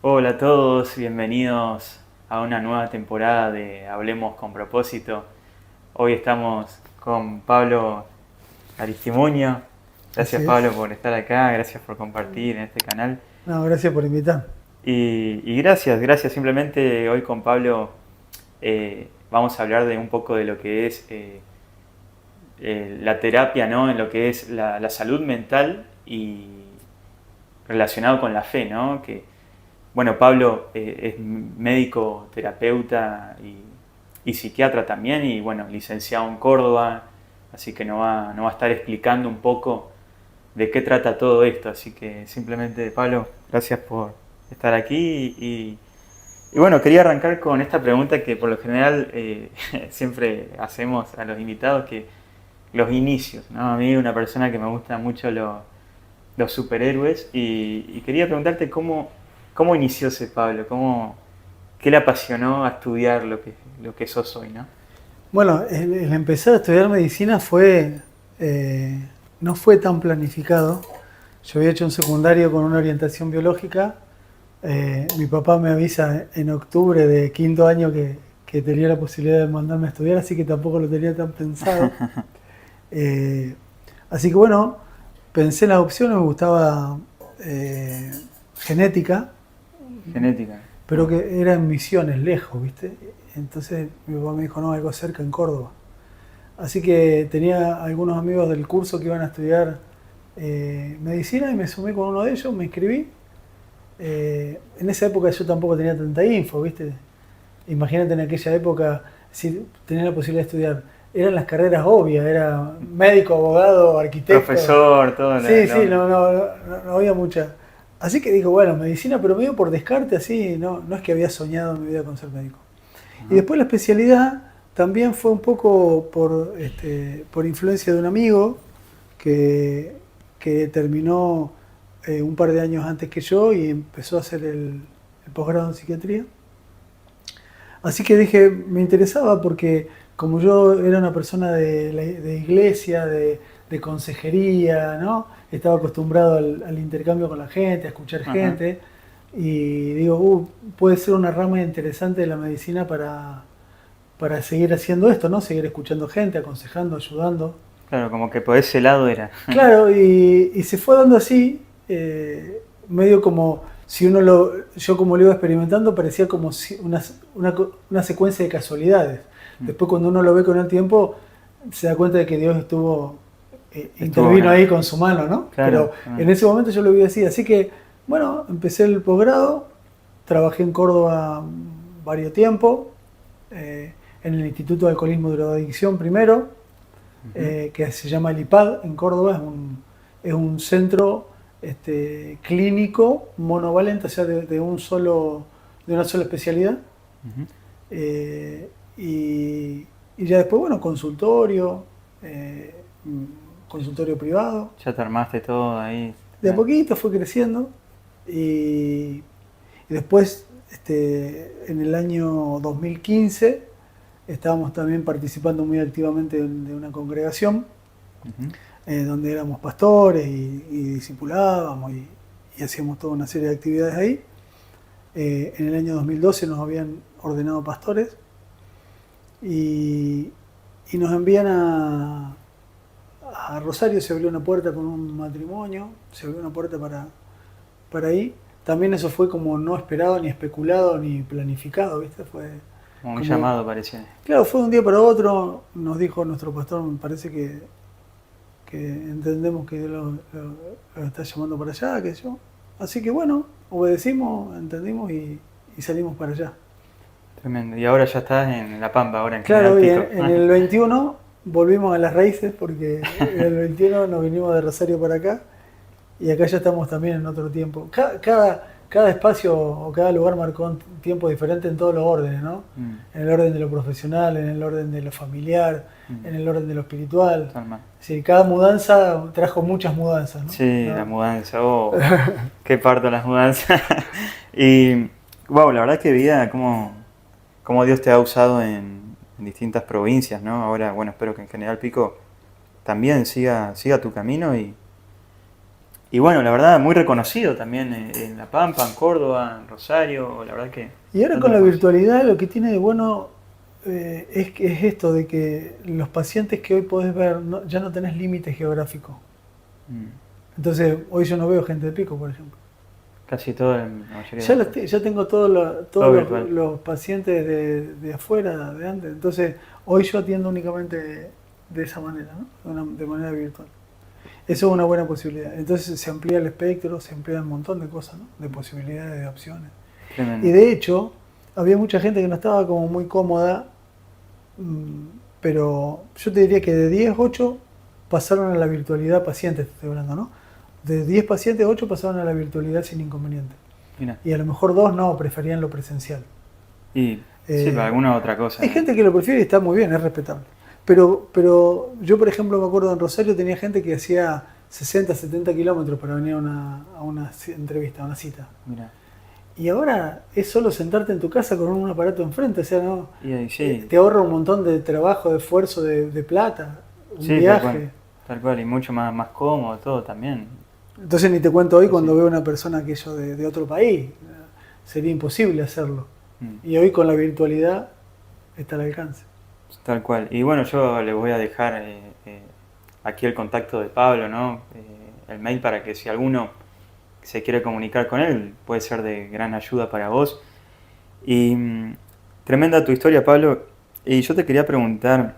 Hola a todos, bienvenidos a una nueva temporada de Hablemos con Propósito. Hoy estamos con Pablo Aristimuño. Gracias Así Pablo es. por estar acá, gracias por compartir en este canal. No, gracias por invitar. Y gracias. Simplemente hoy con Pablo vamos a hablar de un poco de lo que es la terapia, ¿no? En lo que es la salud mental y relacionado con la fe, ¿no? Bueno, Pablo es médico, terapeuta y psiquiatra también, y bueno, licenciado en Córdoba, así que nos va a estar explicando un poco de qué trata todo esto. Así que simplemente, Pablo, gracias por estar aquí. Y bueno, quería arrancar con esta pregunta que por lo general siempre hacemos a los invitados, que los inicios, ¿no? A mí, una persona que me gusta mucho los superhéroes, y quería preguntarte cómo inició ese Pablo, qué le apasionó a estudiar lo que sos hoy, ¿no? Bueno, el empezar a estudiar medicina no fue tan planificado. Yo había hecho un secundario con una orientación biológica. Mi papá me avisa en octubre de quinto año que tenía la posibilidad de mandarme a estudiar, así que tampoco lo tenía tan pensado. Eh, Así que bueno, pensé en las opciones, me gustaba genética, Genética. pero que era en Misiones, lejos, ¿viste? Entonces mi papá me dijo, no, algo cerca en Córdoba. Así que tenía algunos amigos del curso que iban a estudiar medicina y me sumé con uno de ellos, me inscribí. En esa época yo tampoco tenía tanta info, ¿viste? Imagínate en aquella época, si tenía la posibilidad de estudiar, eran las carreras obvias, era médico, abogado, arquitecto. Profesor, todo Sí, la sí, onda. no había mucha. Así que dijo, bueno, medicina, pero medio por descarte, así, no es que había soñado en mi vida con ser médico. Y Ajá. después la especialidad también fue un poco por influencia de un amigo que, que terminó un par de años antes que yo y empezó a hacer el posgrado en psiquiatría. Así que dije, me interesaba porque como yo era una persona de iglesia, de consejería, ¿no? Estaba acostumbrado al intercambio con la gente, a escuchar Ajá. gente, y digo, puede ser una rama interesante de la medicina para seguir haciendo esto, ¿no? Seguir escuchando gente, aconsejando, ayudando. Claro, como que por ese lado era. Claro, y se fue dando así, medio como si yo como lo iba experimentando, parecía como si una secuencia de casualidades. Después cuando uno lo ve con el tiempo, se da cuenta de que Dios Estuvo intervino una. ahí con su mano, ¿no? Pero Claro. en ese momento yo lo vi así. Así que, bueno, empecé el posgrado, trabajé en Córdoba varios tiempos, eh, en el Instituto de Alcoholismo y Drogadicción primero, Ujú. que se llama el IPAD en Córdoba, es un centro clínico monovalente, o sea, de una sola especialidad. Ujú. Eh, y, y ya después, bueno, eh, consultorio privado. Ya te armaste todo ahí. De a poquito fue creciendo y, y después, en el año 2015, estábamos también participando muy activamente de una congregación Ujú. donde éramos pastores y discipulábamos y hacíamos toda una serie de actividades ahí. En el año 2012 nos habían ordenado pastores y, y nos envían a Rosario, se abrió una puerta con un matrimonio, se abrió una puerta para ahí. También eso fue como no esperado, ni especulado, ni planificado, ¿viste? Fue Como un como, llamado parecía. claro, fue de un día para otro, nos dijo nuestro pastor, me parece que entendemos que lo está llamando para allá, qué sé yo. Así que bueno, obedecimos, entendimos y salimos para allá. Tremendo. Y ahora ya estás en La Pampa, ahora en General Claro, y Pico. en el 21 volvimos a las raíces porque en el 21 nos vinimos de Rosario para acá y acá ya estamos también en otro tiempo. Cada espacio o cada lugar marcó un tiempo diferente en todos los órdenes, ¿no? Mm, En el orden de lo profesional, en el orden de lo familiar, mm. en el orden de lo espiritual. Tal mal. Sí, cada mudanza trajo muchas mudanzas, ¿no? Sí, la ¿No? mudanza. Oh, qué parto las mudanzas. Y, wow, la verdad que vida, cómo Dios te ha usado en distintas provincias, ¿no? Ahora, bueno, espero que en General Pico también siga tu camino y bueno, la verdad, muy reconocido también en La Pampa, en Córdoba, en Rosario, la verdad que... Y ahora con la virtualidad lo que tiene de bueno es esto de que los pacientes que hoy podés ver, ya no tenés límite geográfico. Entonces, hoy yo no veo gente de Pico, por ejemplo. Casi todo, la mayoría. Ya tengo todos los pacientes de afuera, de antes. Entonces, hoy yo atiendo únicamente de esa manera, ¿no? De manera virtual. Eso es una buena posibilidad. Entonces se amplía el espectro, se amplía un montón de cosas, ¿no? De posibilidades, de opciones. Tremendo. Y de hecho, había mucha gente que no estaba como muy cómoda, pero yo te diría que de 10, 8 pasaron a la virtualidad pacientes, te estoy hablando, ¿no? De 10 pacientes, 8 pasaron a la virtualidad sin inconveniente. Mira. Y a lo mejor 2 no, preferían lo presencial. Y sí, para alguna otra cosa. Hay gente que lo prefiere y está muy bien, es respetable. Pero yo, por ejemplo, me acuerdo en Rosario tenía gente que hacía 60, 70 kilómetros para venir a una entrevista, a una cita. Mira. Y ahora es solo sentarte en tu casa con un aparato enfrente, o sea, ¿no? Sí. Te ahorra un montón de trabajo, de esfuerzo, de plata, un viaje. Tal cual, y mucho más cómodo todo también. Entonces ni te cuento hoy cuando veo una persona que yo de otro país, sería imposible hacerlo. Y hoy con la virtualidad está al alcance. Tal cual. Y bueno, yo les voy a dejar aquí el contacto de Pablo, ¿no? El mail para que si alguno se quiere comunicar con él, puede ser de gran ayuda para vos. Y tremenda tu historia, Pablo. Y yo te quería preguntar,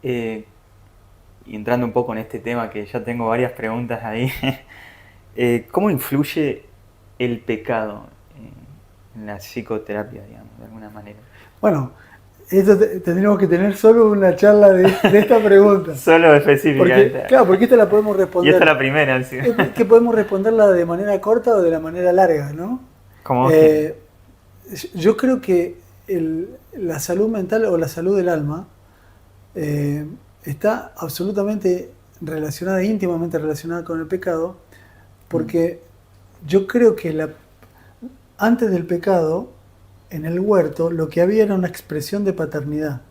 y entrando un poco en este tema, que ya tengo varias preguntas ahí, ¿cómo influye el pecado en la psicoterapia, digamos, de alguna manera? Bueno, esto tendríamos que tener solo una charla de esta pregunta. Solo específicamente. Claro, porque esta la podemos responder. Y esta es la primera, sí. Es que podemos responderla de manera corta o de la manera larga, ¿no? Como yo creo que la salud mental o la salud del alma está absolutamente relacionada, íntimamente relacionada con el pecado, porque yo creo que antes del pecado, en el huerto, lo que había era una expresión de paternidad,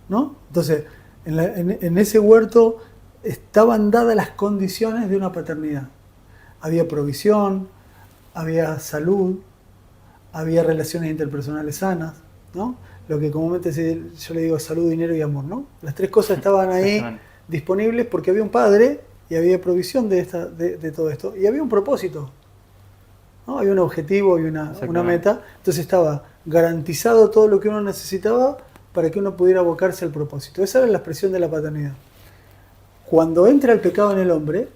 ¿no? Entonces, en ese huerto estaban dadas las condiciones de una paternidad. Había provisión, había salud, había relaciones interpersonales sanas, ¿no? Lo que comúnmente yo le digo salud, dinero y amor, ¿no? Las tres cosas estaban ahí disponibles porque había un padre y había provisión de todo esto. Y había un propósito, ¿no? Había un objetivo y una meta. Entonces estaba garantizado todo lo que uno necesitaba para que uno pudiera abocarse al propósito. Esa era la expresión de la paternidad. Cuando entra el pecado en el hombre,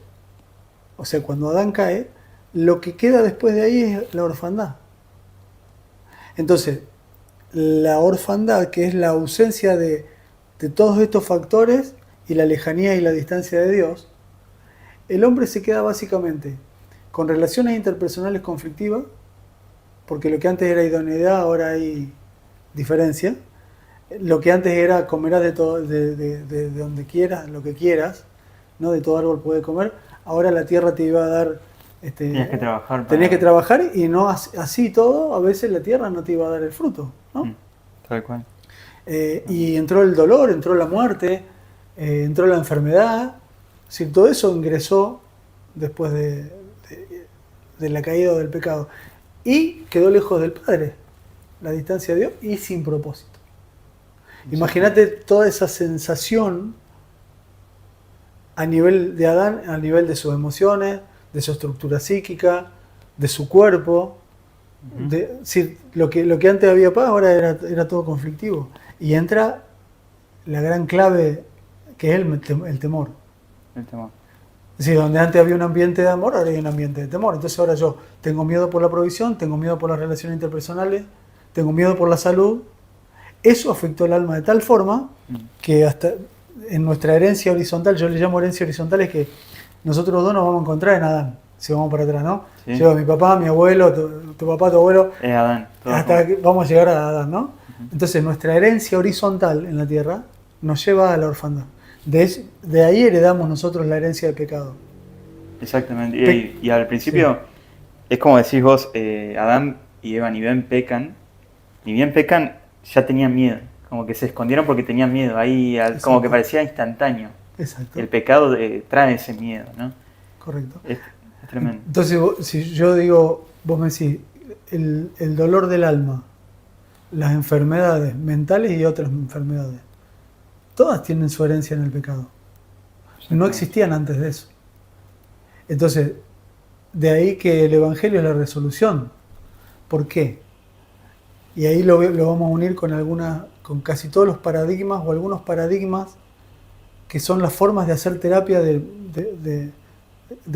o sea, cuando Adán cae, lo que queda después de ahí es la orfandad. Entonces, la orfandad, que es la ausencia de todos estos factores y la lejanía y la distancia de Dios, el hombre se queda básicamente con relaciones interpersonales conflictivas, porque lo que antes era idoneidad, ahora hay diferencia. Lo que antes era comerás de donde quieras, lo que quieras, ¿no? De todo árbol puedes comer, ahora la tierra te iba a dar... tenías que trabajar. Tenías que trabajar y no así todo, a veces la tierra no te iba a dar el fruto, ¿no? Tal cual. Y entró el dolor, entró la muerte, entró la enfermedad, es decir, todo eso ingresó después de la caída del pecado y quedó lejos del Padre, la distancia de Dios y sin propósito. Imagínate toda esa sensación a nivel de Adán, a nivel de sus emociones, de su estructura psíquica, de su cuerpo. Lo que antes había paz, ahora era todo conflictivo. Y entra la gran clave que es el temor. El temor. Es decir, donde antes había un ambiente de amor, ahora hay un ambiente de temor. Entonces ahora yo tengo miedo por la provisión, tengo miedo por las relaciones interpersonales, tengo miedo por la salud. Eso afectó el alma de tal forma que hasta en nuestra herencia horizontal, yo le llamo herencia horizontal, es que nosotros dos nos vamos a encontrar en Adán, si vamos para atrás, ¿no? Sí. Llego a mi papá, mi abuelo, tu papá, tu abuelo, Adán, hasta que vamos a llegar a Adán, ¿no? Entonces nuestra herencia horizontal en la tierra nos lleva a la orfandad. De ahí heredamos nosotros la herencia del pecado. Exactamente. Y al principio, es como decís vos, Adán y Eva ni bien pecan, ya tenían miedo. Como que se escondieron porque tenían miedo. Ahí como que parecía instantáneo. Exacto. El pecado trae ese miedo, ¿no? Correcto. Es tremendo. Entonces, si yo digo, vos me decís, el dolor del alma, las enfermedades mentales y otras enfermedades, todas tienen su herencia en el pecado. No existían antes de eso. Entonces, de ahí que el Evangelio es la resolución. ¿Por qué? Y ahí lo vamos a unir con casi todos los paradigmas o algunos paradigmas que son las formas de hacer terapia de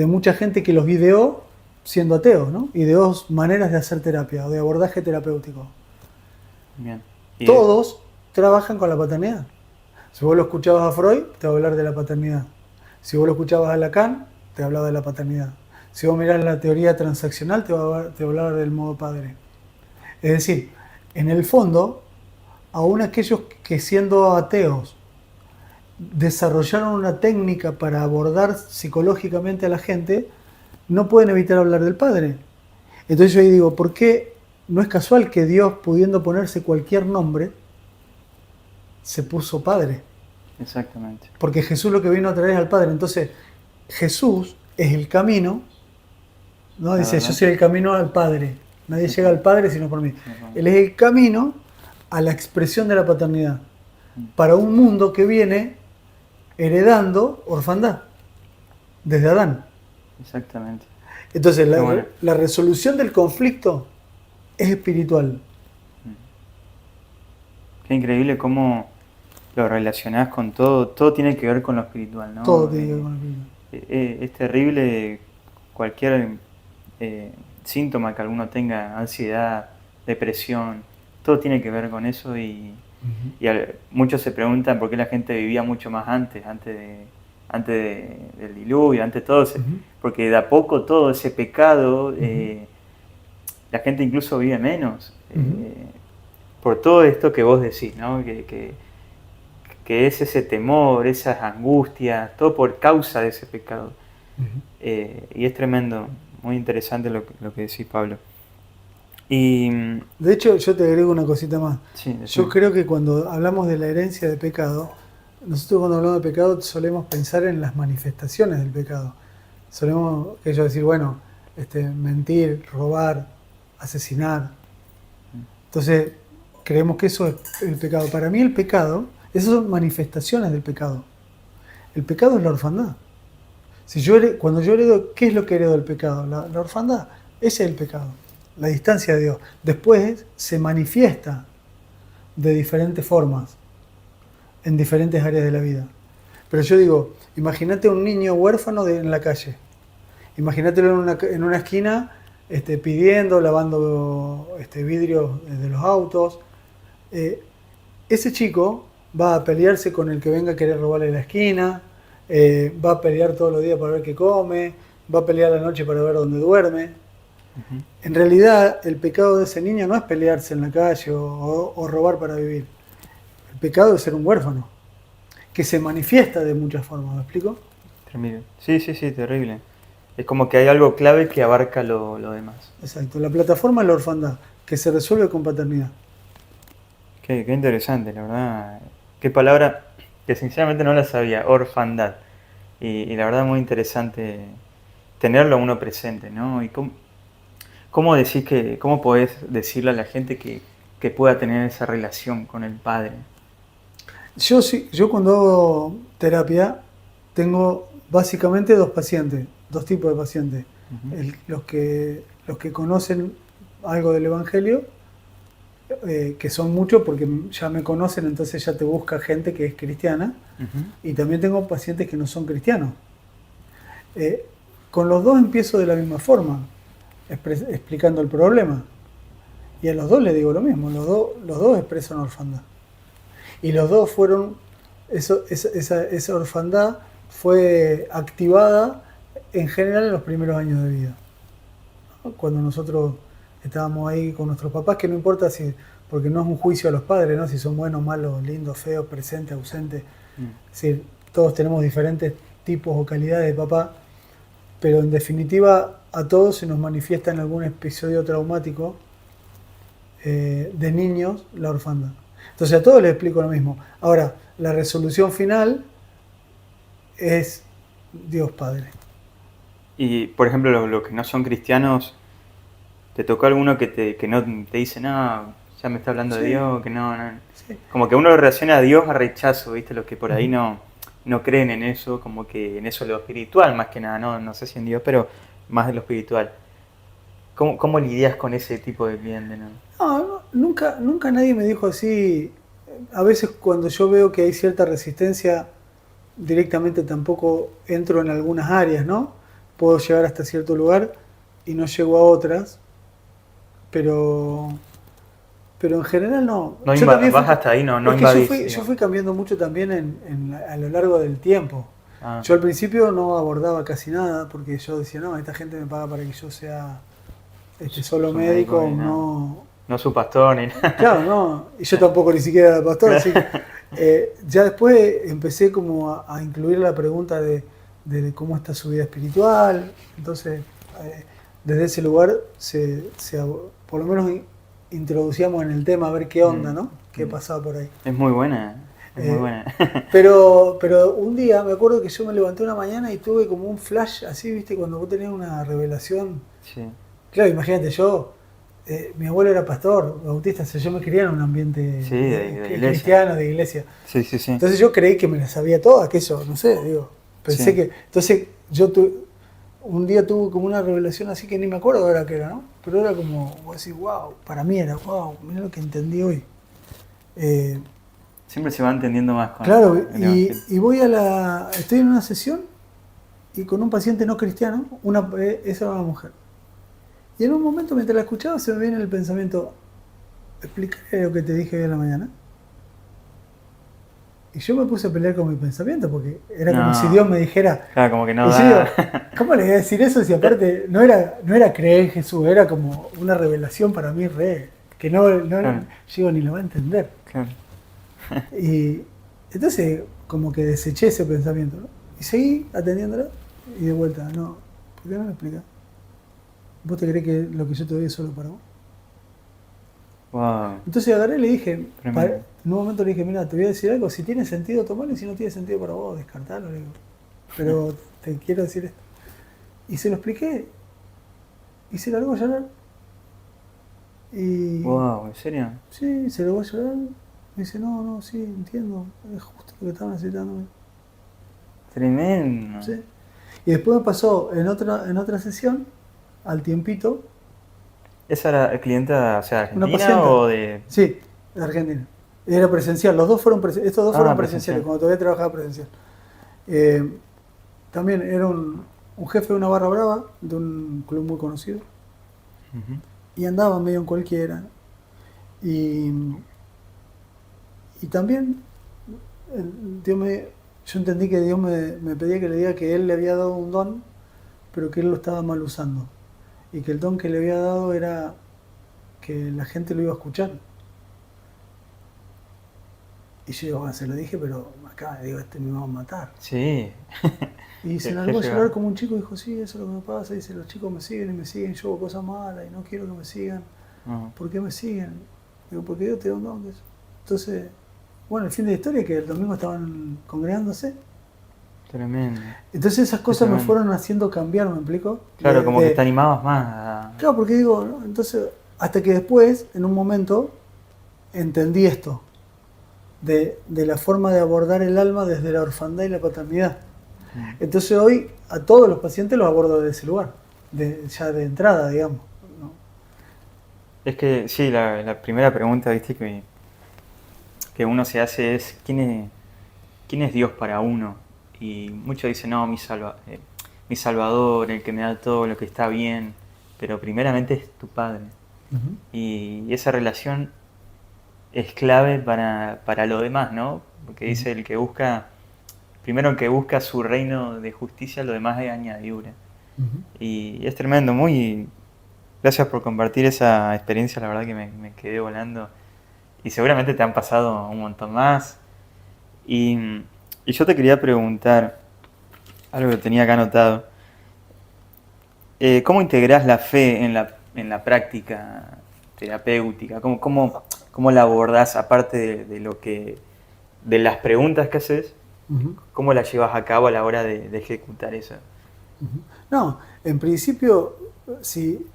mucha gente que los ideó siendo ateos, ¿no? Ideó maneras de hacer terapia o de abordaje terapéutico. Bien. Todos trabajan con la paternidad. Si vos lo escuchabas a Freud, te va a hablar de la paternidad. Si vos lo escuchabas a Lacan, te hablaba de la paternidad. Si vos mirás la teoría transaccional, te va a hablar del modo padre. Es decir, en el fondo, aún aquellos que siendo ateos desarrollaron una técnica para abordar psicológicamente a la gente, no pueden evitar hablar del padre. Entonces yo ahí digo, ¿por qué no es casual que Dios, pudiendo ponerse cualquier nombre, se puso padre? Exactamente. Porque Jesús lo que vino a traer es al Padre. Entonces, Jesús es el camino, ¿no? Dice, yo soy el camino al Padre. Nadie llega al Padre sino por mí. Él es el camino a la expresión de la paternidad para un mundo que viene heredando orfandad desde Adán. Exactamente. Entonces, la resolución del conflicto es espiritual. Qué increíble cómo lo relacionás con todo. Todo tiene que ver con lo espiritual, ¿no? Todo tiene que ver con lo espiritual. Es terrible cualquier síntoma que alguno tenga, ansiedad, depresión, todo tiene que ver con eso y muchos se preguntan por qué la gente vivía mucho más antes del diluvio, antes de todo, porque de a poco todo ese pecado, la gente incluso vive menos, por todo esto que vos decís, ¿no? Que es ese temor, esas angustias, todo por causa de ese pecado. Y es tremendo, muy interesante lo que decís, Pablo. Y, de hecho, yo te agrego una cosita más. Sí, yo creo que cuando hablamos de la herencia de pecado, nosotros cuando hablamos de pecado solemos pensar en las manifestaciones del pecado. Solemos decir, bueno, mentir, robar, asesinar. Entonces, creemos que eso es el pecado. Para mí el pecado, esas son manifestaciones del pecado. El pecado es la orfandad. Cuando yo heredo, ¿qué es lo que heredo del pecado? La orfandad. Ese es el pecado. La distancia de Dios. Después se manifiesta de diferentes formas en diferentes áreas de la vida. Pero yo digo, imagínate un niño huérfano en la calle. Imagínatelo en una esquina pidiendo, lavando vidrios de los autos. Ese chico va a pelearse con el que venga a querer robarle la esquina, va a pelear todos los días para ver qué come, va a pelear la noche para ver dónde duerme. En realidad, el pecado de ese niño no es pelearse en la calle o robar para vivir. El pecado es ser un huérfano, que se manifiesta de muchas formas, ¿me explico? Terrible. Sí, terrible. Es como que hay algo clave que abarca lo demás. Exacto. La plataforma es la orfandad, que se resuelve con paternidad. Qué interesante, la verdad. Qué palabra que sinceramente no la sabía, orfandad. Y la verdad muy interesante tenerlo uno presente, ¿no? Y ¿cómo podés decirle a la gente que pueda tener esa relación con el Padre? Yo cuando hago terapia tengo básicamente dos tipos de pacientes. Los que conocen algo del Evangelio, que son muchos porque ya me conocen, entonces ya te busca gente que es cristiana. Y también tengo pacientes que no son cristianos. Con los dos empiezo de la misma forma, explicando el problema. Y a los dos les digo lo mismo, los dos expresan orfandad. Y los dos fueron, esa orfandad fue activada en general en los primeros años de vida. Cuando nosotros estábamos ahí con nuestros papás, que no importa porque no es un juicio a los padres, ¿no? Si son buenos, malos, lindos, feos, presentes, ausentes. Es decir, todos tenemos diferentes tipos o calidades de papá, pero en definitiva a todos se nos manifiesta en algún episodio traumático de niños la orfandad. Entonces a todos les explico lo mismo. Ahora, la resolución final es Dios Padre. Y, por ejemplo, los que no son cristianos, ¿te tocó alguno que no te dice, no, ya me está hablando de Sí, Dios, que no? sí. Como que uno relaciona a Dios a rechazo, ¿viste? Los que por ahí Ujú. no creen en eso, como que en eso lo espiritual más que nada, no sé si en Dios, pero más de lo espiritual. ¿Cómo lidias con ese tipo de cliente, no? No, nunca nadie me dijo así. A veces cuando yo veo que hay cierta resistencia, directamente tampoco entro en algunas áreas, ¿no? Puedo llegar hasta cierto lugar y no llego a otras, pero, pero en general no. No Yo también fui, vas hasta ahí, no es que yo invadís, fui, yo digamos. fui cambiando mucho también a lo largo del tiempo. Ah, Yo al principio no abordaba casi nada porque yo decía, no, esta gente me paga para que yo sea solo su médico médico, y no, no. no su pastor ni nada. Claro, no, y yo tampoco ni siquiera era pastor, así que ya después empecé como a incluir la pregunta de cómo está su vida espiritual, entonces desde ese lugar por lo menos introducíamos en el tema a ver qué onda, ¿no? Qué Mm. pasaba por ahí. Es muy buena, es muy Eh, buena. pero un día me acuerdo que yo me levanté una mañana y tuve como un flash así, viste, cuando vos tenés una revelación. Sí, Claro, imagínate, mi abuelo era pastor, bautista, o sea, yo me crié en un ambiente sí, de iglesia. cristiano, de iglesia. Sí, sí, sí. Entonces yo creí que me las sabía todas, que eso, no sé, digo, pensé Sí. que. Entonces un día tuve como una revelación así que ni me acuerdo ahora qué era, ¿no? Pero era como, vos decís, wow, para mí era, wow, mirá lo que entendí hoy. Eh, Siempre se va entendiendo más con claro, el Evangelio. y estoy en una sesión y con un paciente no cristiano, esa era una mujer. Y en un momento mientras la escuchaba se me viene el pensamiento, explicaré lo que te dije hoy en la mañana. Y yo me puse a pelear con mi pensamiento porque era como si Dios No, me dijera, claro, como que no y yo digo, da. ¿cómo le voy a decir eso si aparte no era creer en Jesús, era como una revelación para mí que Claro, yo ni lo va a entender. claro. Y entonces como que deseché ese pensamiento, ¿no? Y seguí atendiéndola y de vuelta, no, ¿por qué no me explicas? ¿Vos te crees que lo que yo te doy es solo para vos? Wow, Entonces agarré y le dije, tremendo. en un momento le dije, mira, te voy a decir algo, si tiene sentido, tomalo, y si no tiene sentido para vos, descartalo, le digo. Pero te quiero decir esto. Y se lo expliqué, y se largó a llorar. Y Wow, ¿en serio? sí, se largó a llorar. Me dice, no, sí, entiendo, es justo lo que estaba necesitando. Tremendo. ¿Sí? Y después me pasó en otra sesión, al tiempito, ¿Esa era clienta, o sea, una argentina paciente, o de...? sí, de Argentina. Era presencial, estos dos Ah, fueron presenciales, presencial. cuando todavía trabajaba presencial. Eh, También era un jefe de una barra brava, de un club muy conocido, Ujú. y andaba medio en cualquiera. Y, y también yo entendí que Dios me pedía que le diga que Él le había dado un don, pero que Él lo estaba mal usando. Y que el don que le había dado era que la gente lo iba a escuchar. Y yo digo, bueno, se lo dije, pero acá, digo, me va a matar. Sí. Y se El largó a jefe llorar va. como un chico y dijo, sí, eso es lo que me pasa. Dice, los chicos me siguen y me siguen, yo hago cosas malas y no quiero que me sigan. No, ¿Por qué me siguen? Digo, porque Dios te da un don de eso. Entonces, bueno, el fin de la historia es que el domingo estaban congregándose. tremendo. Entonces esas Qué cosas me tremendo. fueron haciendo cambiar, ¿me explico? Claro, como que te animabas más a... Claro, porque digo, ¿no? Entonces, hasta que después, en un momento, entendí esto, de la forma de abordar el alma desde la orfandad y la paternidad. Mm. Entonces hoy a todos los pacientes los abordo desde ese lugar, ya de entrada, digamos, ¿no? Es que sí, la primera pregunta, viste, que uno se hace es ¿quién es Dios para uno? Y muchos dicen, no, mi Salvador, el que me da todo lo que está bien, pero primeramente es tu Padre. Ujú. Y esa relación es clave para lo demás, ¿no? Porque Ujú. dice el que busca, primero el que busca su reino de justicia, lo demás es añadidura. Ujú. Y es tremendo, muy... Gracias por compartir esa experiencia, la verdad que me quedé volando. Y seguramente te han pasado un montón más. Y, y yo te quería preguntar, algo que tenía acá anotado. ¿Cómo integrás la fe en la práctica terapéutica? ¿Cómo la abordás aparte de lo de las preguntas que haces? Ujú. ¿Cómo la llevas a cabo a la hora de ejecutar eso? Ujú. No, en principio, si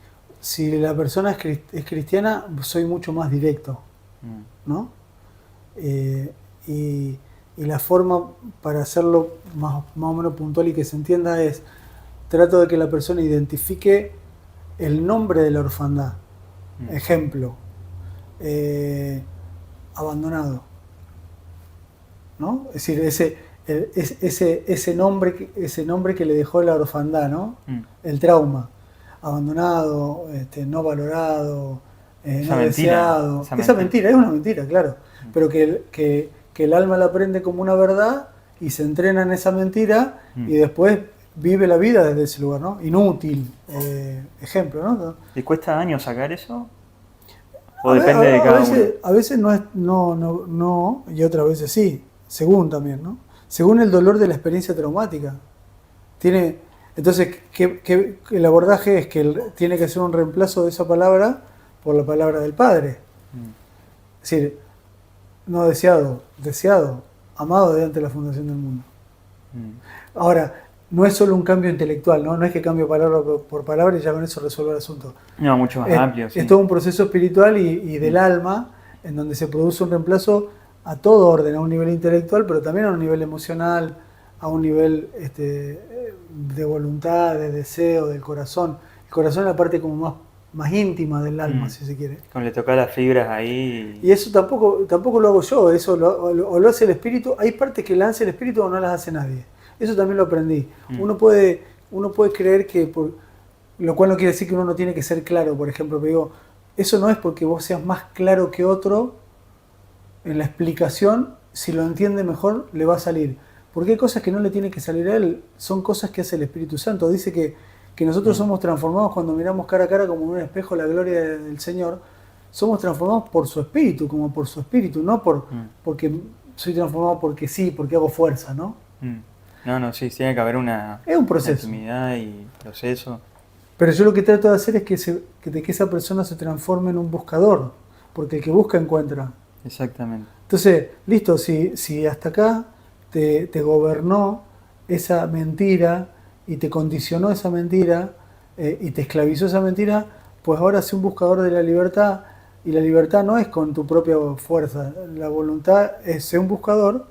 la persona es cristiana, soy mucho más directo, Mm, ¿no? Eh, y, y la forma para hacerlo más o menos puntual y que se entienda es, trato de que la persona identifique el nombre de la orfandad. mm, Ejemplo, eh, abandonado, ¿no? Es decir, ese nombre que le dejó la orfandad, ¿no? mm. El trauma. Abandonado, no valorado, Esa no mentira, deseado. esa Esa mentira. mentira, es una mentira, claro. Mm, Pero que el alma la aprende como una verdad y se entrena en esa mentira mm. y después vive la vida desde ese lugar, ¿no? Inútil, ejemplo, ¿no? ¿Y cuesta años sacar eso? ¿O depende de cada uno? A veces no es, no, y otras veces sí, según también, ¿no? Según el dolor de la experiencia traumática. Tiene, entonces, el abordaje es que tiene que ser un reemplazo de esa palabra por la palabra del Padre. Mm, Es decir, no deseado, deseado, amado desde antes de la fundación del mundo. mm. Ahora, no es solo un cambio intelectual, ¿no? No es que cambio palabra por palabra y ya con eso resuelvo el asunto. No, mucho más amplio, Es sí. todo un proceso espiritual y del Mm, alma en donde se produce un reemplazo a todo orden, a un nivel intelectual, pero también a un nivel emocional, a un nivel de voluntad, de deseo, del corazón. El corazón es la parte como más íntima del alma, mm. si se quiere. Cuando le toca las fibras ahí. Y eso tampoco lo hago yo, eso o lo hace el espíritu. Hay partes que las hace el espíritu o no las hace nadie. Eso también lo aprendí. Mm, Uno puede creer lo cual no quiere decir que uno no tiene que ser claro, por ejemplo, pero digo, eso no es porque vos seas más claro que otro en la explicación, si lo entiende mejor le va a salir. Porque hay cosas que no le tiene que salir a él, son cosas que hace el Espíritu Santo. Dice que nosotros mm, somos transformados cuando miramos cara a cara como en un espejo la gloria del Señor. Somos transformados por su Espíritu, como por su Espíritu, no mm, porque soy transformado porque sí, porque hago fuerza, ¿no? mm. No, no, sí, tiene que haber Es un una proceso. intimidad y proceso. Pero yo lo que trato de hacer es de que esa persona se transforme en un buscador, porque el que busca encuentra. Exactamente. Entonces, listo, si hasta acá te gobernó esa mentira y te condicionó esa mentira y te esclavizó esa mentira, pues ahora sé un buscador de la libertad y la libertad no es con tu propia fuerza, la voluntad es ser un buscador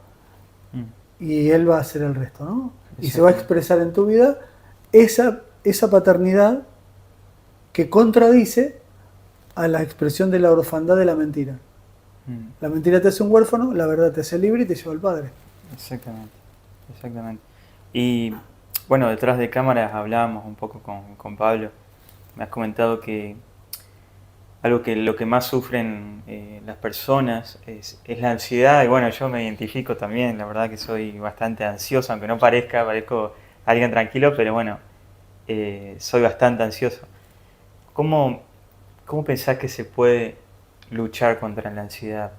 Mm, y él va a hacer el resto, ¿no? Y se va a exactamente. expresar en tu vida esa paternidad que contradice a la expresión de la orfandad de la mentira. Mm, La mentira te hace un huérfano, la verdad te hace libre y te lleva al Padre. exactamente. Exactamente. Y bueno, detrás de cámaras hablábamos un poco con Pablo. Me has comentado que algo que lo que más sufren las personas es la ansiedad. Y bueno, yo me identifico también. La verdad que soy bastante ansioso, aunque no parezca, parezco alguien tranquilo, pero bueno, soy bastante ansioso. ¿Cómo, cómo pensás que se puede luchar contra la ansiedad?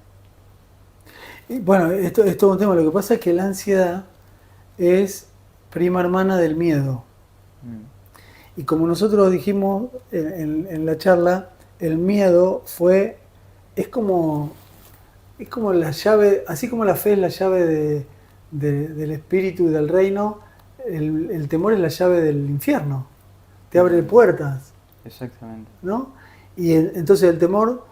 Y bueno, esto es todo un tema. Lo que pasa es que la ansiedad es prima hermana del miedo. Mm, Y como nosotros dijimos en la charla, el miedo es como la llave, así como la fe es la llave del espíritu y del reino, el temor es la llave del infierno. Te abre mm, puertas, exactamente. ¿no? Y entonces el temor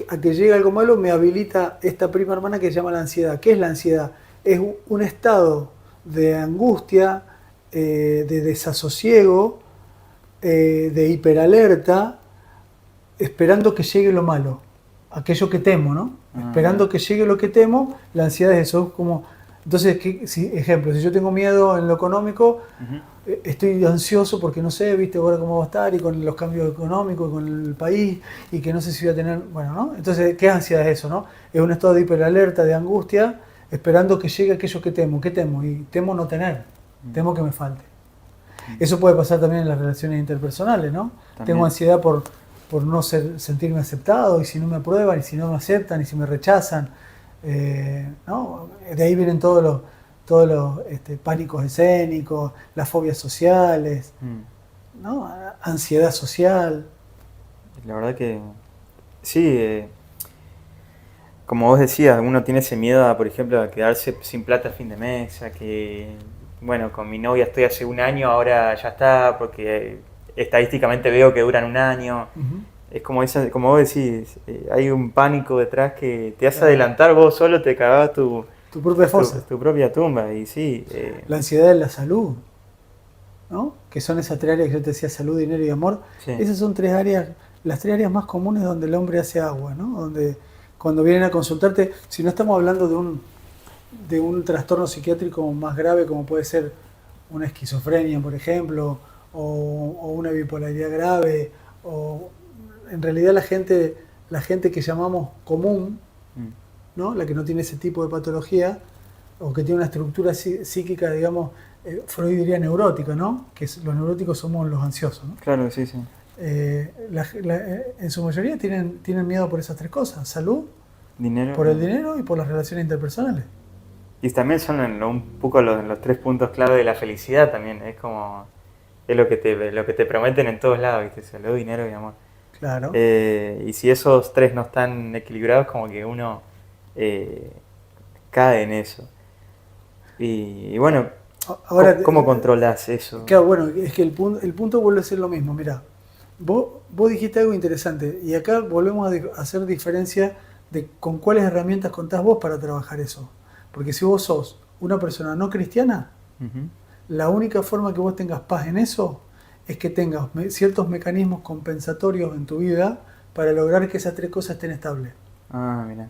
a que llegue algo malo me habilita esta prima hermana que se llama la ansiedad. ¿Qué es la ansiedad? Es un estado de angustia, de desasosiego, de hiperalerta, esperando que llegue lo malo, aquello que temo, ¿no? Ah, Esperando bien. que llegue lo que temo, la ansiedad es eso, como... Entonces, ejemplo, si yo tengo miedo en lo económico, Ujú, estoy ansioso porque no sé, viste ahora cómo va a estar y con los cambios económicos, con el país y que no sé si voy a tener, bueno, ¿no? Entonces, ¿qué ansiedad es eso, no? Es un estado de hiperalerta, de angustia, esperando que llegue aquello que temo. ¿Qué temo? Y temo no tener, mm, temo que me falte. mm. Eso puede pasar también en las relaciones interpersonales, ¿no? Tengo También. ansiedad por no sentirme aceptado y si no me aprueban y si no me aceptan y si me rechazan, ¿no? De ahí vienen todos los pánicos escénicos, las fobias sociales, Mm. ¿no? Ansiedad social. La verdad que sí, como vos decías, uno tiene ese miedo a, por ejemplo, a quedarse sin plata a fin de mes, a que, bueno, con mi novia estoy hace un año, ahora ya está, porque estadísticamente veo que duran un año. Ujú. Es como esa, como vos decís, hay un pánico detrás que te hace Claro. adelantar, vos solo te cagabas Tu propia fosa. tu propia tumba, y sí, La ansiedad de la salud, ¿no? Que son esas tres áreas que yo te decía, salud, dinero y amor. sí. Esas son tres áreas, las tres áreas más comunes donde el hombre hace agua, ¿no? Donde cuando vienen a consultarte, si no estamos hablando de un trastorno psiquiátrico más grave como puede ser una esquizofrenia, por ejemplo, o una bipolaridad grave, o en realidad la gente que llamamos común, Mm. ¿no? La que no tiene ese tipo de patología, o que tiene una estructura psíquica, digamos, Freud diría neurótica, ¿no? Que los neuróticos somos los ansiosos, ¿no? Claro, sí, sí. En su mayoría tienen miedo por esas tres cosas: salud, Dinero. por el dinero y por las relaciones interpersonales. Y también son un poco los tres puntos clave de la felicidad también. Es como, es lo que te prometen en todos lados, ¿viste? Salud, dinero y amor. Claro. Y si esos tres no están equilibrados, como que uno eh, cae en eso. Y bueno, Ahora, ¿cómo controlas eso? claro, bueno, es que el punto vuelve a ser lo mismo. Mira, vos dijiste algo interesante y acá volvemos a hacer diferencia de con cuáles herramientas contás vos para trabajar eso. Porque si vos sos una persona no cristiana, Ujú. la única forma que vos tengas paz en eso es que tengas ciertos mecanismos compensatorios en tu vida para lograr que esas tres cosas estén estables. Ah, mira.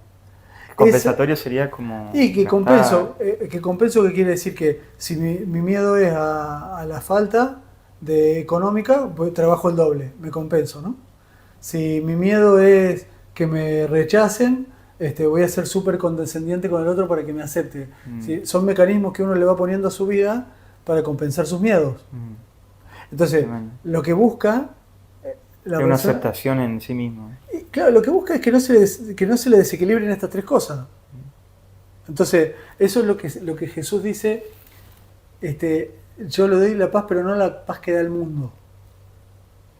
Compensatorio sería como Y que gastar. compenso que quiere decir que si mi miedo es a la falta de económica, pues trabajo el doble, me compenso, ¿no? Si mi miedo es que me rechacen, voy a ser súper condescendiente con el otro para que me acepte. ¿Sí? Son mecanismos que uno le va poniendo a su vida para compensar sus miedos. Entonces, Bueno. lo que busca la Es una persona, aceptación en sí mismo. y claro, lo que busca es que que no se le desequilibren estas tres cosas. Entonces, eso es lo que Jesús dice, yo le doy la paz, pero no la paz que da el mundo.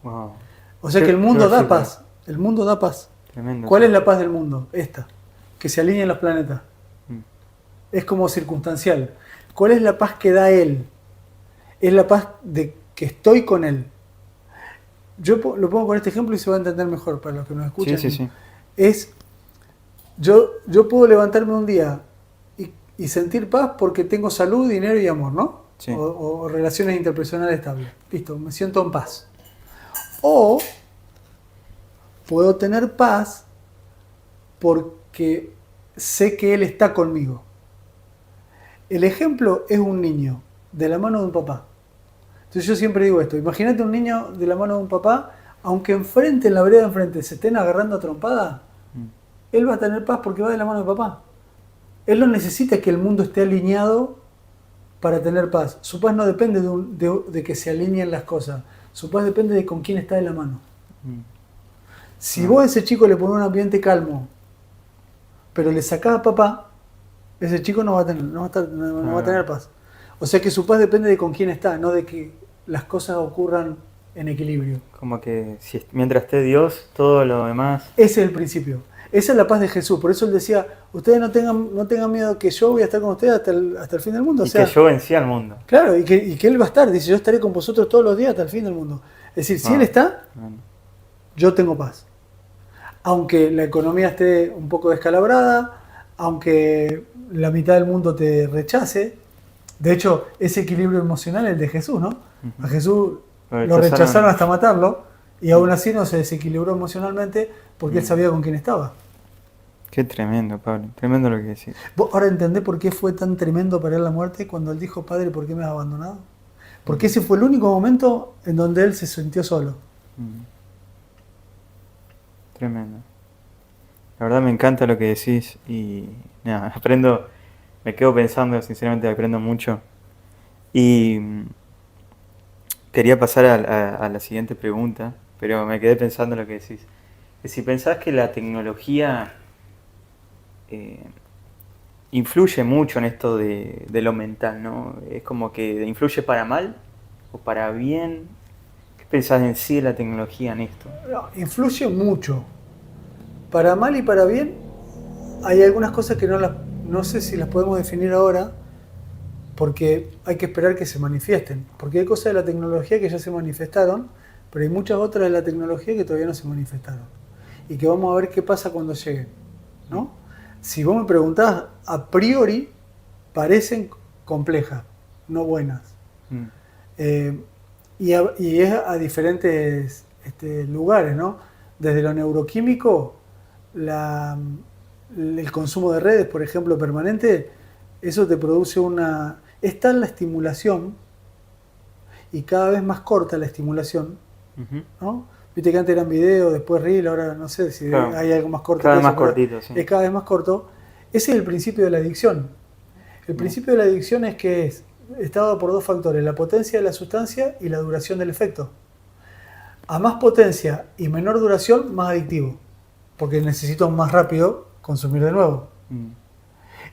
Wow. O sea que el Qué mundo da versículo. paz, el mundo da paz. Tremendo. ¿Cuál sí. es la paz del mundo? Esta, que se alineen los planetas. Mm. Es como circunstancial. ¿Cuál es la paz que da Él? Es la paz de que estoy con Él. Yo lo pongo con este ejemplo y se va a entender mejor para los que nos escuchan. Sí, sí, sí. Es, yo puedo levantarme un día y sentir paz porque tengo salud, dinero y amor, ¿no? Sí. O relaciones interpersonales estables. Listo, me siento en paz. O puedo tener paz porque sé que Él está conmigo. El ejemplo es un niño de la mano de un papá. Entonces yo siempre digo esto: imagínate un niño de la mano de un papá, aunque enfrente, en la vereda de enfrente, se estén agarrando a trompada, él va a tener paz porque va de la mano de papá. Él no necesita que el mundo esté alineado para tener paz. Su paz no depende de que se alineen las cosas. Su paz depende de con quién está de la mano. Si vos a ese chico le pones un ambiente calmo, pero le sacás a papá, ese chico no va a tener paz. O sea que su paz depende de con quién está, no de que las cosas ocurran en equilibrio. Como que mientras esté Dios, todo lo demás. Ese es el principio. Esa es la paz de Jesús. Por eso él decía: ustedes no tengan miedo, que yo voy a estar con ustedes hasta el fin del mundo. Y o sea, que yo vencí al mundo. claro, y que Él va a estar. Dice: yo estaré con vosotros todos los días hasta el fin del mundo. Es decir, si Él está, Bueno. yo tengo paz. Aunque la economía esté un poco descalabrada, aunque la mitad del mundo te rechace. De hecho, ese equilibrio emocional es el de Jesús, ¿no? A Jesús lo rechazaron hasta matarlo y aún así no se desequilibró emocionalmente porque él sabía con quién estaba. Qué tremendo, Pablo. Tremendo lo que decís. ¿Vos ahora entendés por qué fue tan tremendo para él la muerte cuando él dijo: Padre, ¿por qué me has abandonado? Porque ese fue el único momento en donde él se sintió solo. Tremendo. La verdad me encanta lo que decís y nada, me quedo pensando, sinceramente aprendo mucho. Y quería pasar a la siguiente pregunta, pero me quedé pensando en lo que decís. Que si pensás que la tecnología influye mucho en esto de lo mental, ¿no? Es como que influye para mal o para bien. ¿Qué pensás en sí de la tecnología en esto? No, influye mucho. Para mal y para bien, hay algunas cosas que no sé si las podemos definir ahora, porque hay que esperar que se manifiesten. Porque hay cosas de la tecnología que ya se manifestaron, pero hay muchas otras de la tecnología que todavía no se manifestaron. Y que vamos a ver qué pasa cuando lleguen, ¿no? Si vos me preguntás, a priori parecen complejas, no buenas. Y es a diferentes lugares, ¿no? Desde lo neuroquímico, el consumo de redes, por ejemplo, permanente, eso te produce es tal la estimulación, y cada vez más corta la estimulación, ¿no? Viste que antes eran videos, después reel, ahora no sé si hay algo más corto. Cada vez más cortito, sí. Es cada vez más corto. Ese es el principio de la adicción. El principio de la adicción es que está dado por dos factores, la potencia de la sustancia y la duración del efecto. A más potencia y menor duración, más adictivo, porque necesito más rápido consumir de nuevo.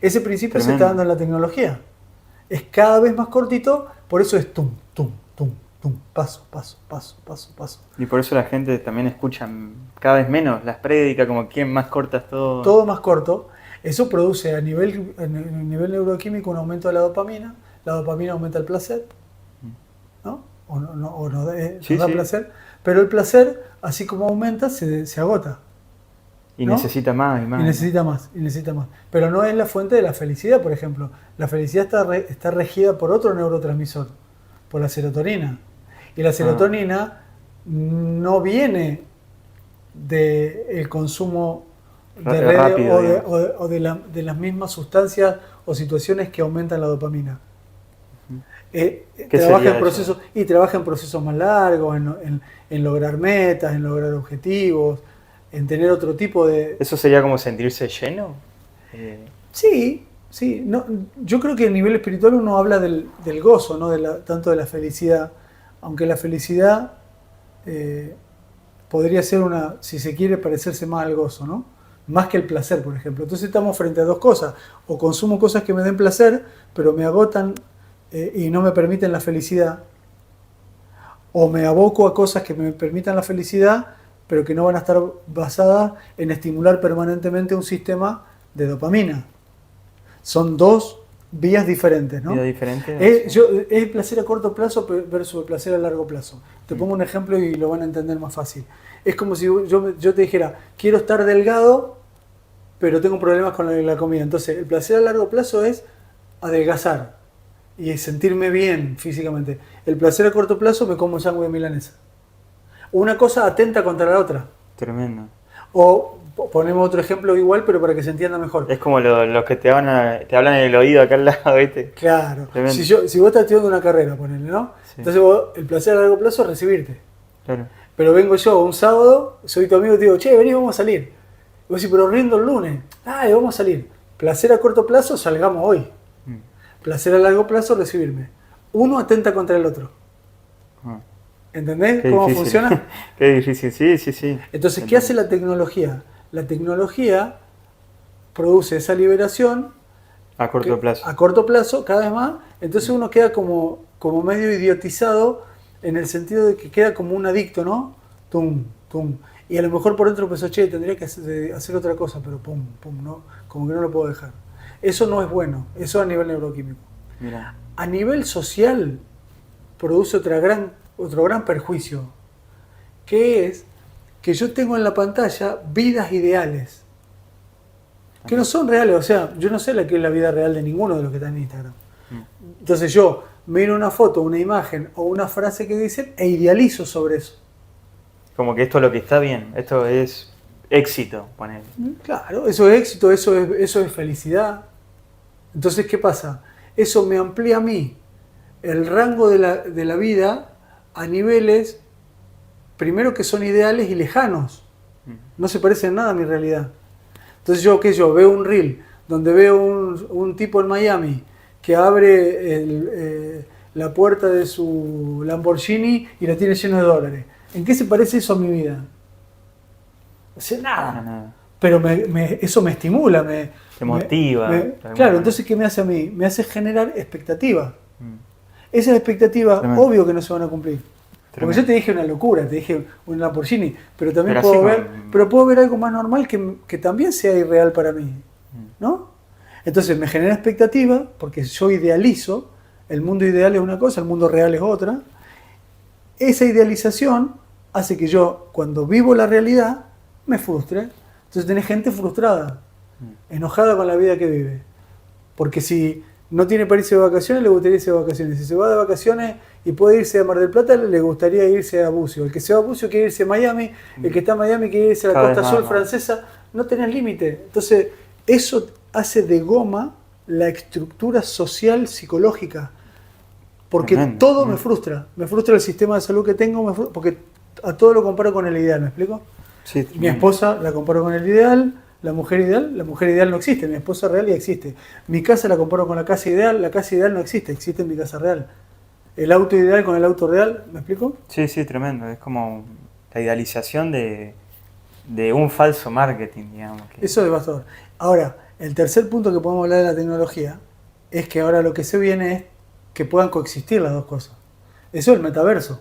Ese principio se está dando en la tecnología. Es cada vez más cortito, por eso es tum, tum, tum, tum, paso, paso, paso, paso, paso. Y por eso la gente también escucha cada vez menos las prédicas, como quién más cortas todo. Todo más corto. Eso produce a nivel neuroquímico un aumento de la dopamina aumenta el placer, ¿no? Nos da placer, pero el placer, así como aumenta, se agota. Y ¿no? necesita más y más. Y necesita más. Pero no es la fuente de la felicidad, por ejemplo. La felicidad está regida por otro neurotransmisor, por la serotonina. Y la serotonina no viene del consumo de redes o de las mismas sustancias o situaciones que aumentan la dopamina. Trabaja en procesos más largos, en lograr metas, en lograr objetivos, en tener otro tipo de... ¿Eso sería como sentirse lleno? Sí. No, yo creo que a nivel espiritual uno habla del gozo, no tanto de la felicidad, aunque la felicidad podría ser si se quiere, parecerse más al gozo, ¿no? Más que el placer, por ejemplo. Entonces estamos frente a dos cosas. O consumo cosas que me den placer, pero me agotan y no me permiten la felicidad. O me aboco a cosas que me permitan la felicidad, pero que no van a estar basadas en estimular permanentemente un sistema de dopamina. Son dos vías diferentes, ¿no? Vías diferentes. Es el placer a corto plazo versus el placer a largo plazo. Te pongo un ejemplo y lo van a entender más fácil. Es como si yo te dijera, quiero estar delgado, pero tengo problemas con la comida. Entonces, el placer a largo plazo es adelgazar y sentirme bien físicamente. El placer a corto plazo me como sándwich de milanesa. Una cosa atenta contra la otra. Tremendo. O ponemos otro ejemplo igual, pero para que se entienda mejor. Es como los que te hablan en el oído acá al lado, ¿viste? Claro. Si vos estás estudiando una carrera, ponele, ¿no? Sí. Entonces el placer a largo plazo es recibirte. Claro. Pero vengo yo un sábado, soy tu amigo y te digo, che, vení, vamos a salir. Y vos decís, pero rindo el lunes. Dale, vamos a salir. Placer a corto plazo, salgamos hoy. Placer a largo plazo, recibirme. Uno atenta contra el otro. ¿Entendés cómo funciona? Qué difícil, sí. Entonces, ¿qué hace la tecnología? La tecnología produce esa liberación a corto plazo. A corto plazo, cada vez más. Entonces uno queda como medio idiotizado en el sentido de que queda como un adicto, ¿no? Tum, tum. Y a lo mejor por dentro pensó, che, tendría que hacer otra cosa, pero pum, pum, ¿no? Como que no lo puedo dejar. Eso no es bueno, eso a nivel neuroquímico. Mirá. A nivel social produce otro gran perjuicio, que es que yo tengo en la pantalla vidas ideales, que no son reales. O sea, yo no sé la que es la vida real de ninguno de los que están en Instagram. Entonces yo miro una foto, una imagen o una frase que dicen e idealizo sobre eso. Como que esto es lo que está bien, esto es éxito, ponele. Claro, eso es éxito, eso es felicidad. Entonces, ¿qué pasa? Eso me amplía a mí el rango de la vida a niveles, primero que son ideales y lejanos. No se parecen nada a mi realidad. Entonces yo veo un reel donde veo un tipo en Miami que abre la puerta de su Lamborghini y la tiene llena de dólares. ¿En qué se parece eso a mi vida? No sé, nada. Pero eso me estimula, te motiva. Claro, entonces ¿qué me hace a mí? Me hace generar expectativas. Esas expectativas, obvio que no se van a cumplir. Porque yo te dije una locura, te dije un Lamborghini, pero también puedo ver algo más normal que también sea irreal para mí. ¿no? Entonces me genera expectativa porque yo idealizo, el mundo ideal es una cosa, el mundo real es otra. Esa idealización hace que yo, cuando vivo la realidad, me frustre. Entonces tenés gente frustrada, enojada con la vida que vive. Porque si no tiene para irse de vacaciones, le gustaría irse de vacaciones. Si se va de vacaciones y puede irse a Mar del Plata, le gustaría irse a Bucio. El que se va a Bucio quiere irse a Miami, el que está en Miami quiere irse a la Costa Azul francesa. No tenés límite. Entonces, eso hace de goma la estructura social psicológica. Porque todo me frustra. Me frustra el sistema de salud que tengo, porque a todo lo comparo con el ideal, ¿me explico? Sí, mi esposa la comparo con el ideal, la mujer ideal no existe, mi esposa real ya existe. Mi casa la comparo con la casa ideal no existe, existe en mi casa real. El auto ideal con el auto real, ¿me explico? Sí, sí, tremendo. Es como la idealización de un falso marketing, digamos. Eso es devastador. Ahora, el tercer punto que podemos hablar de la tecnología es que ahora lo que se viene es que puedan coexistir las dos cosas. Eso es el metaverso.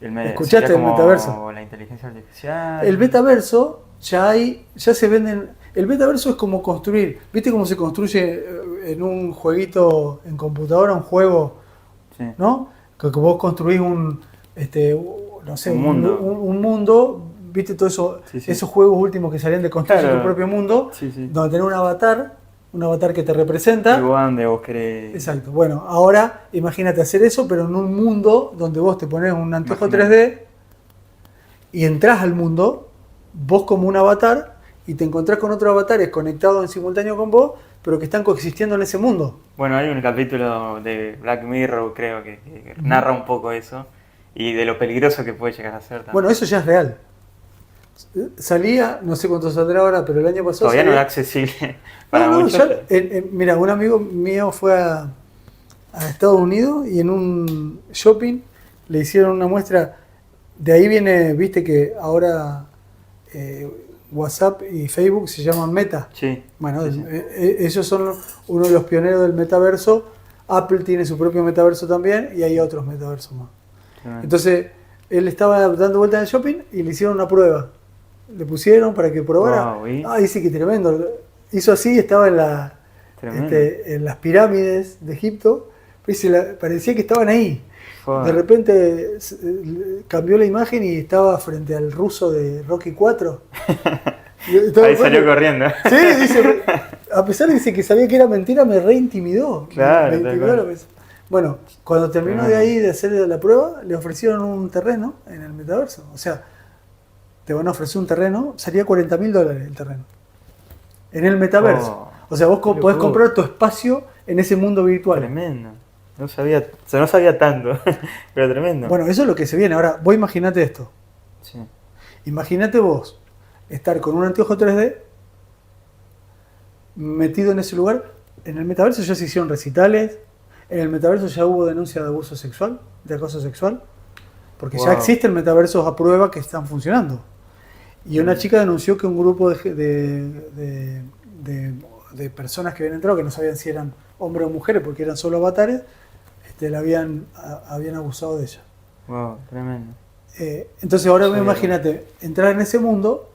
¿Escuchaste el metaverso? La inteligencia artificial. El metaverso ya se venden. El metaverso es como construir. ¿Viste cómo se construye en un jueguito en computadora, un juego? Sí. ¿No? Que vos construís un mundo. ¿Viste todo eso? Sí, sí. Esos juegos últimos que salían de construir tu propio mundo, sí, sí. Donde tenés un avatar que te representa. Donde vos querés. Exacto. Bueno, ahora imagínate hacer eso, pero en un mundo donde vos te pones un anteojo 3D y entrás al mundo, vos como un avatar, y te encontrás con otros avatares conectados en simultáneo con vos, pero que están coexistiendo en ese mundo. Bueno, hay un capítulo de Black Mirror, creo, que narra un poco eso, y de lo peligroso que puede llegar a ser también. Bueno, eso ya es real. Salía, no sé cuánto saldrá ahora, pero el año pasado todavía no es accesible para muchos. Mira, un amigo mío fue a Estados Unidos y en un shopping le hicieron una muestra. De ahí viene, viste que ahora WhatsApp y Facebook se llaman Meta. Sí. Bueno, sí. Ellos son uno de los pioneros del metaverso. Apple tiene su propio metaverso también y hay otros metaversos más. Entonces, él estaba dando vueltas en el shopping y le hicieron una prueba. Le pusieron para que probara. Wow, dice que tremendo. Hizo así, estaba en las pirámides de Egipto. Parecía que estaban ahí. De repente cambió la imagen y estaba frente al ruso de Rocky 4. Ahí salió corriendo. Sí, dice, a pesar de que sabía que era mentira, me reintimidó. Claro, me intimidó. Bueno, cuando terminó de ahí de hacer la prueba, le ofrecieron un terreno en el metaverso. O sea, te van a ofrecer un terreno, salía $40.000 el terreno. En el metaverso. O sea, vos podés comprar tu espacio en ese mundo virtual. Tremendo. No sabía tanto, pero tremendo. Bueno, eso es lo que se viene. Ahora, vos imaginate esto. Sí. Imagínate vos estar con un anteojo 3D metido en ese lugar. En el metaverso ya se hicieron recitales. En el metaverso ya hubo denuncia de abuso sexual, de acoso sexual. Porque ya existen metaversos a prueba que están funcionando. Y una chica denunció que un grupo de personas que habían entrado, que no sabían si eran hombres o mujeres, porque eran solo avatares, habían abusado de ella. Wow, tremendo. Entonces ahora imagínate, entrar en ese mundo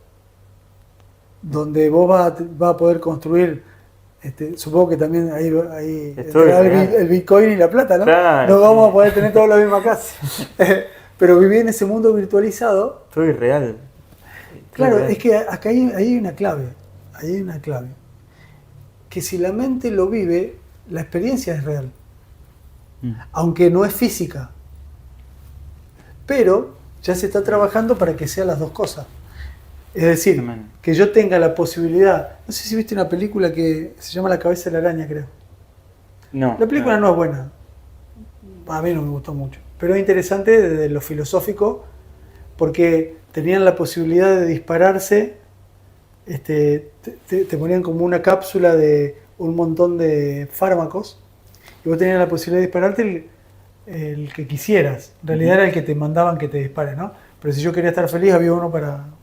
donde vos vas a poder construir, supongo que también ahí el Bitcoin y la plata, ¿no? Claro, no vamos a poder tener toda la misma casa. Pero vivir en ese mundo virtualizado. Todo irreal. Claro, es que acá hay una clave. Ahí hay una clave. Que si la mente lo vive, la experiencia es real. Aunque no es física. Pero ya se está trabajando para que sean las dos cosas. Es decir, que yo tenga la posibilidad. No sé si viste una película que se llama La cabeza de la araña, creo. No. La película no es buena. A mí no me gustó mucho. Pero es interesante desde lo filosófico, porque tenían la posibilidad de dispararse. Te ponían como una cápsula de un montón de fármacos y vos tenías la posibilidad de dispararte el que quisieras. En realidad era el que te mandaban que te dispares, ¿no? Pero si yo quería estar feliz, había uno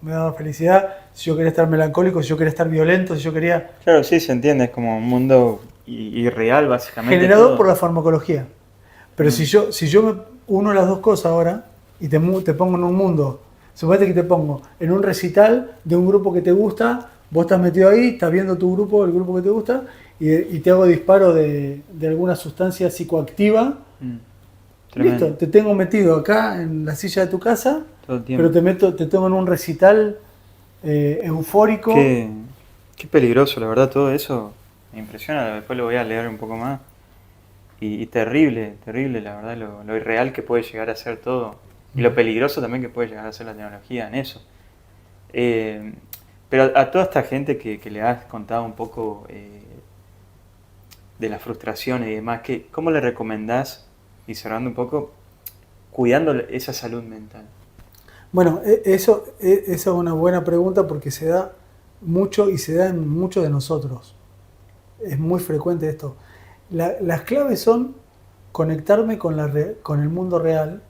me daba felicidad. Si yo quería estar melancólico, si yo quería estar violento, si yo quería... Claro, sí, se entiende, es como un mundo irreal, básicamente. Generado por la farmacología. Pero si yo me uno las dos cosas ahora y te pongo en un mundo, suponete que te pongo en un recital de un grupo que te gusta, Vos estás metido ahí, estás viendo tu grupo, el grupo que te gusta, y te hago disparo de alguna sustancia psicoactiva. Tremendo. Listo, te tengo metido acá en la silla de tu casa, Todo el tiempo. pero te tengo en un recital eufórico. Qué peligroso, la verdad, todo eso me impresiona. Después lo voy a leer un poco más. Y terrible, terrible, la verdad, lo irreal que puede llegar a ser todo. Y lo peligroso también que puede llegar a ser la tecnología en eso. Pero a toda esta gente que le has contado un poco de las frustraciones y demás, ¿cómo le recomendás, y cerrando un poco, cuidando esa salud mental? Bueno, esa es una buena pregunta porque se da mucho y se da en muchos de nosotros. Es muy frecuente esto. Las claves son conectarme con el mundo real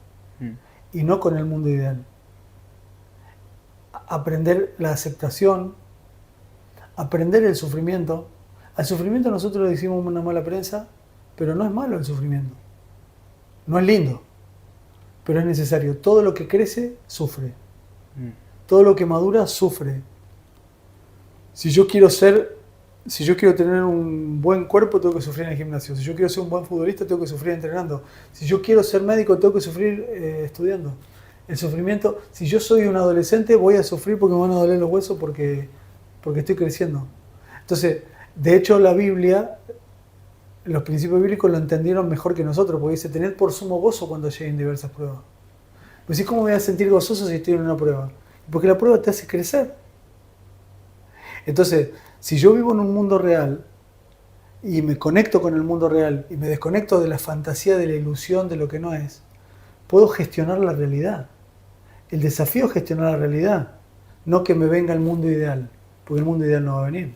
y no con el mundo ideal. Aprender la aceptación, aprender el sufrimiento. Al sufrimiento nosotros le decimos una mala prensa, pero no es malo el sufrimiento. No es lindo, pero es necesario. Todo lo que crece, sufre. Todo lo que madura, sufre. Si yo quiero tener un buen cuerpo, tengo que sufrir en el gimnasio. Si yo quiero ser un buen futbolista, tengo que sufrir entrenando. Si yo quiero ser médico, tengo que sufrir estudiando. El sufrimiento, si yo soy un adolescente, voy a sufrir porque me van a doler los huesos porque estoy creciendo. Entonces, de hecho, la Biblia, los principios bíblicos lo entendieron mejor que nosotros, porque dice, tened por sumo gozo cuando lleguen diversas pruebas. Pues, ¿cómo me voy a sentir gozoso si estoy en una prueba? Porque la prueba te hace crecer. Entonces, si yo vivo en un mundo real y me conecto con el mundo real y me desconecto de la fantasía, de la ilusión, de lo que no es, puedo gestionar la realidad. El desafío es gestionar la realidad, no que me venga el mundo ideal, porque el mundo ideal no va a venir.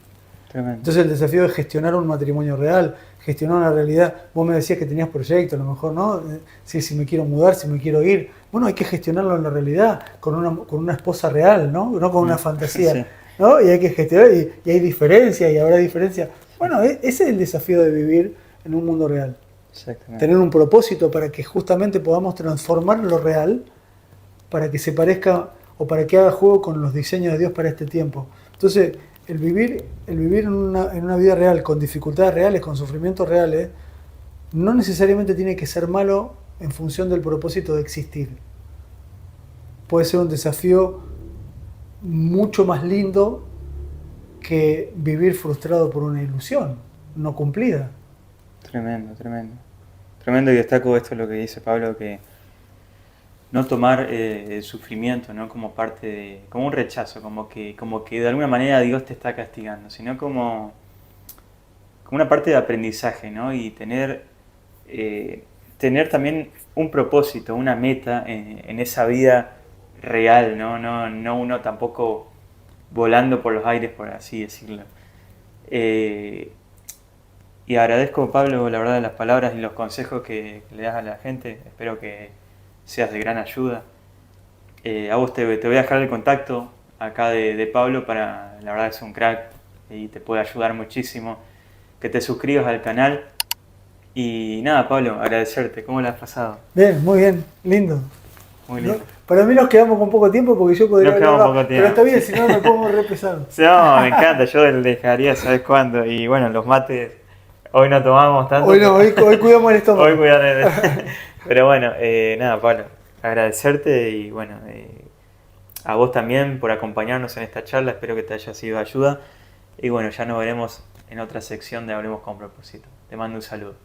Tremendo. Entonces el desafío es gestionar un matrimonio real, gestionar una realidad. Vos me decías que tenías proyectos, a lo mejor no, si me quiero mudar, si me quiero ir. Bueno, hay que gestionarlo en la realidad, con una esposa real, ¿no? No con una fantasía. Sí. ¿No? Y hay que gestionar, y hay diferencias, y habrá diferencias. Bueno, ese es el desafío de vivir en un mundo real. Exactamente. Tener un propósito para que justamente podamos transformar lo real para que se parezca o para que haga juego con los diseños de Dios para este tiempo. Entonces, el vivir en una vida real, con dificultades reales, con sufrimientos reales, no necesariamente tiene que ser malo en función del propósito de existir. Puede ser un desafío mucho más lindo que vivir frustrado por una ilusión no cumplida. Tremendo, tremendo. Tremendo, y destaco esto lo que dice Pablo, que no tomar el sufrimiento, ¿no? Como parte como un rechazo, como que de alguna manera Dios te está castigando, sino como una parte de aprendizaje, ¿no? Y tener también un propósito, una meta en esa vida real, ¿no? No uno tampoco volando por los aires, por así decirlo. Y agradezco, Pablo, la verdad, las palabras y los consejos que le das a la gente. Espero que seas de gran ayuda. A vos te voy a dejar el contacto acá de Pablo, la verdad es un crack y te puede ayudar muchísimo. Que te suscribas al canal. Y nada, Pablo, agradecerte. ¿Cómo la has pasado? Bien, muy bien, lindo. Muy lindo. Para mí nos quedamos con poco tiempo porque yo podría Nos quedamos hablar, poco tiempo. pero está bien, si no me pongo re pesado. No, me encanta, yo le dejaría, ¿sabes cuándo? Y bueno, los mates, hoy no tomamos tanto. Hoy no, hoy cuidamos el estómago. Hoy cuidamos Pero bueno, nada, Pablo, agradecerte y bueno, a vos también por acompañarnos en esta charla, espero que te haya sido de ayuda. Y bueno, ya nos veremos en otra sección de Hablemos con Propósito. Te mando un saludo.